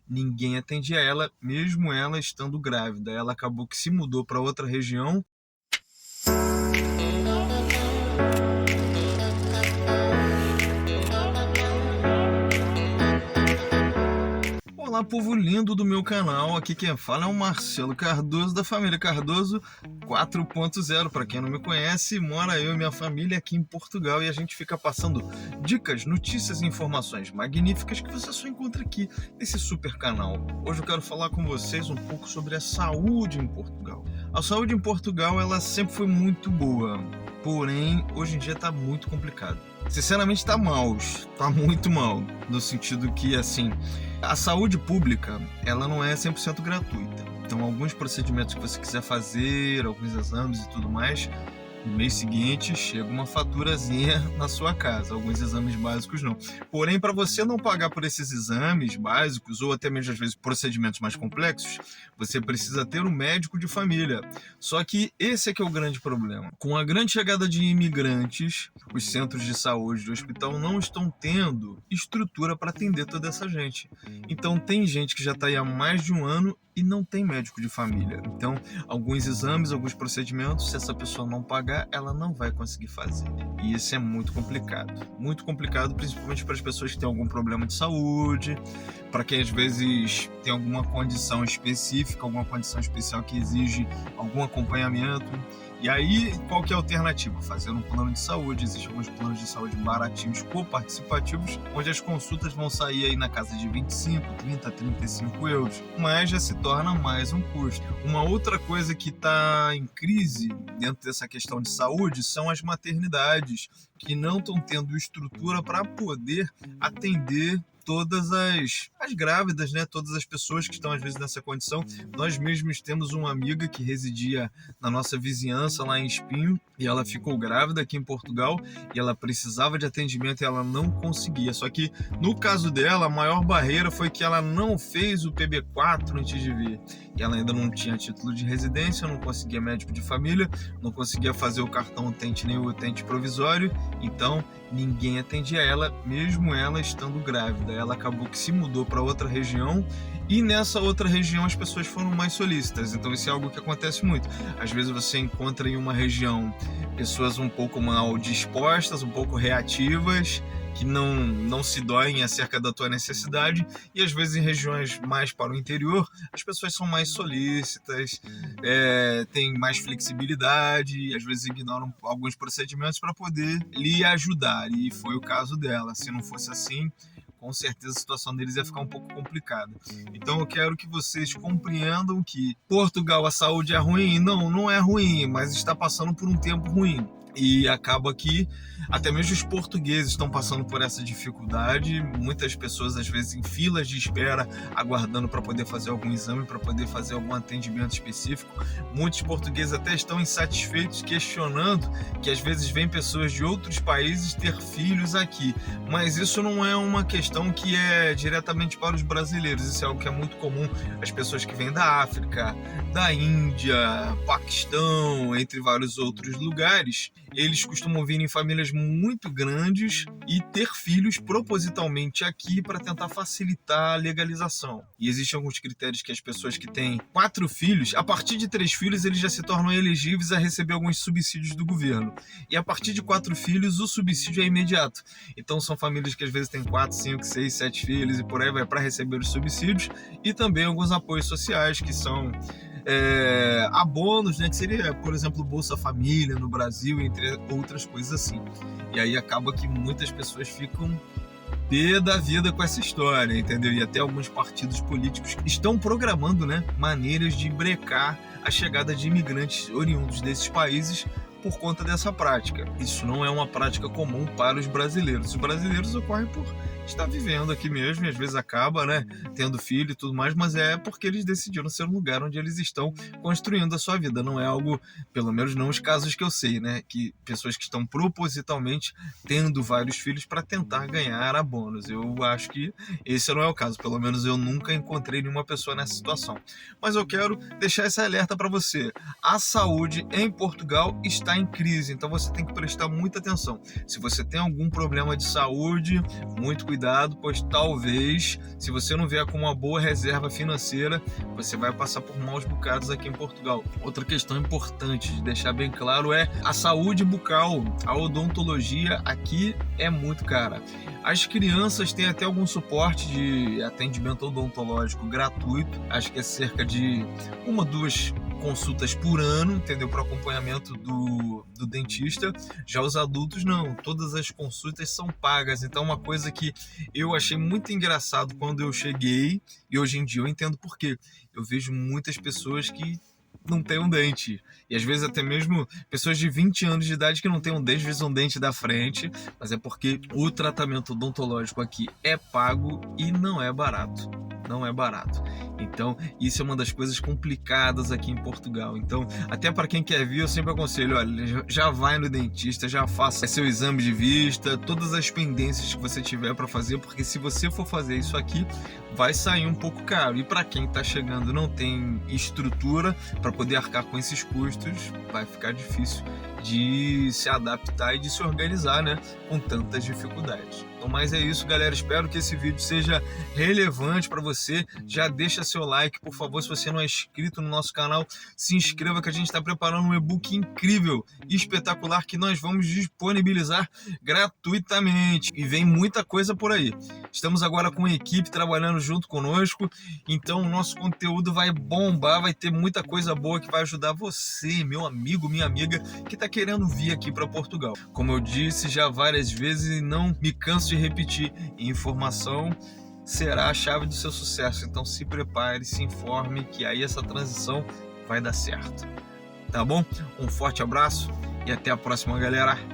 ninguém atendia ela, mesmo ela estando grávida. Ela acabou que se mudou para outra região. Olá, povo lindo do meu canal, aqui quem fala é o Marcelo Cardoso, da família Cardoso 4.0. Para quem não me conhece, mora eu e minha família aqui em Portugal e a gente fica passando dicas, notícias e informações magníficas que você só encontra aqui nesse super canal. Hoje eu quero falar com vocês um pouco sobre a saúde em Portugal. A saúde em Portugal, ela sempre foi muito boa, porém hoje em dia está muito complicado. Sinceramente tá muito mal, no sentido que, assim, a saúde pública, ela não é 100% gratuita. Então, alguns procedimentos que você quiser fazer, alguns exames e tudo mais, no mês seguinte chega uma faturazinha na sua casa, alguns exames básicos não. Porém, para você não pagar por esses exames básicos, ou até mesmo às vezes procedimentos mais complexos, você precisa ter um médico de família. Só que esse é que é o grande problema. Com a grande chegada de imigrantes, os centros de saúde do hospital não estão tendo estrutura para atender toda essa gente. Então tem gente que já está aí há mais de um ano e não tem médico de família. Então, alguns exames, alguns procedimentos, se essa pessoa não pagar, ela não vai conseguir fazer. E isso é muito complicado. Muito complicado, principalmente para as pessoas que têm algum problema de saúde, para quem às vezes tem alguma condição específica, alguma condição especial que exige algum acompanhamento. E aí, qual que é a alternativa? Fazer um plano de saúde. Existem alguns planos de saúde baratinhos, coparticipativos, onde as consultas vão sair aí na casa de 25, 30, 35 euros, mas já se torna mais um custo. Uma outra coisa que está em crise dentro dessa questão de saúde são as maternidades, que não estão tendo estrutura para poder atender todas as grávidas, né? Todas as pessoas que estão às vezes nessa condição. Nós mesmos temos uma amiga que residia na nossa vizinhança lá em Espinho e ela ficou grávida aqui em Portugal e ela precisava de atendimento e ela não conseguia. Só que no caso dela, a maior barreira foi que ela não fez o PB4 antes de vir. E ela ainda não tinha título de residência, não conseguia médico de família, não conseguia fazer o cartão utente nem o utente provisório, então ninguém atendia ela, mesmo ela estando grávida. Ela acabou que se mudou para outra região e nessa outra região as pessoas foram mais solícitas. Então isso é algo que acontece muito. Às vezes você encontra em uma região pessoas um pouco mal dispostas, um pouco reativas, que não se doem acerca da tua necessidade, e às vezes em regiões mais para o interior as pessoas são mais solícitas, têm mais flexibilidade e às vezes ignoram alguns procedimentos para poder lhe ajudar, e foi o caso dela. Se não fosse assim, com certeza a situação deles ia ficar um pouco complicada. Então eu quero que vocês compreendam que Portugal, a saúde é ruim? Não é ruim, mas está passando por um tempo ruim. E acaba que até mesmo os portugueses estão passando por essa dificuldade. Muitas pessoas, às vezes, em filas de espera, aguardando para poder fazer algum exame, para poder fazer algum atendimento específico. Muitos portugueses até estão insatisfeitos, questionando que às vezes vêm pessoas de outros países ter filhos aqui. Mas isso não é uma questão que é diretamente para os brasileiros. Isso é algo que é muito comum. As pessoas que vêm da África, da Índia, Paquistão, entre vários outros lugares, eles costumam vir em famílias muito grandes e ter filhos propositalmente aqui para tentar facilitar a legalização. E existem alguns critérios que as pessoas que têm 4 filhos, a partir de 3 filhos, eles já se tornam elegíveis a receber alguns subsídios do governo. E a partir de 4 filhos, o subsídio é imediato. Então são famílias que às vezes têm 4, 5, 6, 7 filhos e por aí vai para receber os subsídios, e também alguns apoios sociais que são abonos, né, que seria, por exemplo, Bolsa Família no Brasil, entre outras coisas assim. E aí acaba que muitas pessoas ficam pé da vida com essa história, entendeu? E até alguns partidos políticos estão programando, né, maneiras de brecar a chegada de imigrantes oriundos desses países por conta dessa prática. Isso não é uma prática comum para os brasileiros. Os brasileiros ocorrem por estar vivendo aqui mesmo e às vezes acaba, né, tendo filho e tudo mais, mas é porque eles decidiram ser um lugar onde eles estão construindo a sua vida. Não é algo, pelo menos não os casos que eu sei, né, que pessoas que estão propositalmente tendo vários filhos para tentar ganhar abonos. Eu acho que esse não é o caso, pelo menos eu nunca encontrei nenhuma pessoa nessa situação. Mas eu quero deixar esse alerta para você. A saúde em Portugal está em crise, então você tem que prestar muita atenção. Se você tem algum problema de saúde, muito cuidado cuidado, pois talvez, se você não vier com uma boa reserva financeira, você vai passar por maus bocados aqui em Portugal. Outra questão importante de deixar bem claro é a saúde bucal. A odontologia aqui é muito cara. As crianças têm até algum suporte de atendimento odontológico gratuito, acho que é cerca de 1 ou 2 consultas por ano, entendeu? Para acompanhamento do dentista. Já os adultos não, todas as consultas são pagas. Então uma coisa que eu achei muito engraçado quando eu cheguei, e hoje em dia eu entendo por quê. Eu vejo muitas pessoas que não tem um dente, e às vezes até mesmo pessoas de 20 anos de idade que não tem um dente, às vezes um dente da frente, mas é porque o tratamento odontológico aqui é pago e não é barato. Não é barato. Então, isso é uma das coisas complicadas aqui em Portugal. Então, até para quem quer vir, eu sempre aconselho, olha, já vai no dentista, já faça seu exame de vista, todas as pendências que você tiver para fazer, porque se você for fazer isso aqui, vai sair um pouco caro. E para quem está chegando não tem estrutura para poder arcar com esses custos, vai ficar difícil de se adaptar e de se organizar, né, com tantas dificuldades. Então, mas é isso, galera. Espero que esse vídeo seja relevante para você. Já deixa seu like, por favor. Se você não é inscrito no nosso canal, se inscreva, que a gente está preparando um e-book incrível e espetacular que nós vamos disponibilizar gratuitamente. E vem muita coisa por aí. Estamos agora com a equipe trabalhando junto conosco, então o nosso conteúdo vai bombar, vai ter muita coisa boa que vai ajudar você, meu amigo, minha amiga, que está querendo vir aqui para Portugal. Como eu disse já várias vezes e não me canso de repetir, informação será a chave do seu sucesso. Então se prepare, se informe, que aí essa transição vai dar certo. Tá bom? Um forte abraço e até a próxima, galera!